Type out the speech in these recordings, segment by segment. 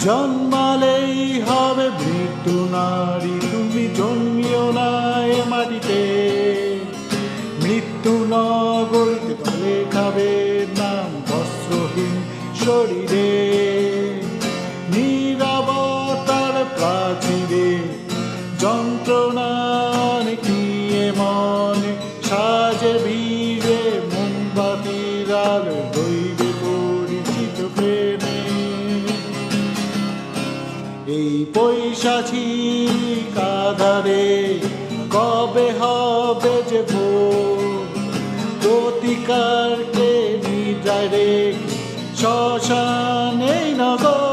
জন্মালেই হবে মৃত্যু নারী, তুমি জন্মিও না এ মাটিতে। মৃত্যু নগরীতে তলে খাবে নাম বস্ত্রহীন শরীরে। নীরবতার প্রাচীরে যন্ত্রণা নিয়ে মনে সাজে ভিড়ে মোমবাতির আলো রইবে পরিচিত প্রেমে। এই পৈশাচিক আধারে কবে হবে যে ভোর, প্রতিকারকে নিদ্রায় রেখে শ্মশানেই নগর।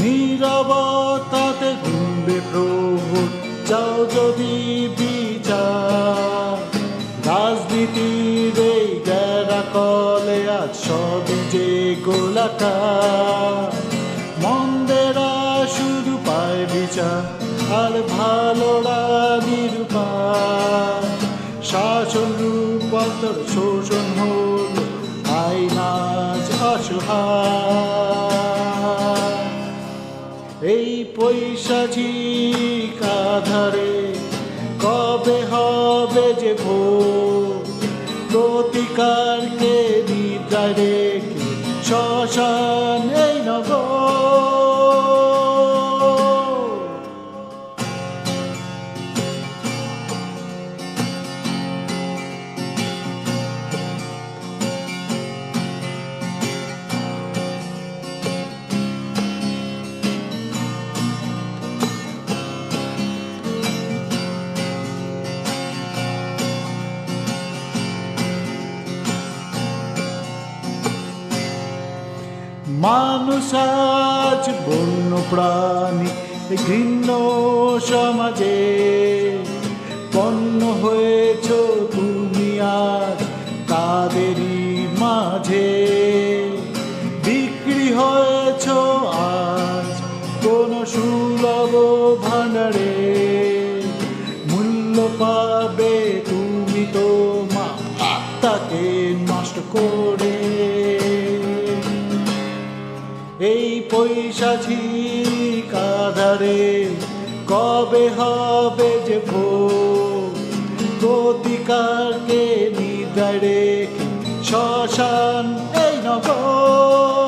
নীরবতাতে ঘুমবে প্রহর, যাও যদি বিচার। রাজনীতির এই গেরা কলে আজ সবই যে গোলাকার। মন্দেরা শুধু পায় বিচার আর ভালোরা নিরুপায়। শাসন রূপান্তর শোষণ হল আইন আজ অসহায়। এই পৈশাচিক আধারে কবে হবে যে ভোর, প্রতিকারকে নিদ্রায় রেখে শ্মশান এই নগর। মানুষ আজ বন্য প্রাণী ঘৃণ্য সমাজে পণ্য হয়েছ তুমি আজ তাদেরই মাঝে। বিক্রি হয়েছ আজ কোন সুলভ ভাণ্ডারে, মূল্য পাবে তুমি তোমার আত্মাকে নষ্ট করে। এই পৈশাচিক আধারে কবে হবে যে ভোর, প্রতিকারকে নিদ্রায় রেখে শ্মশান এই নগর।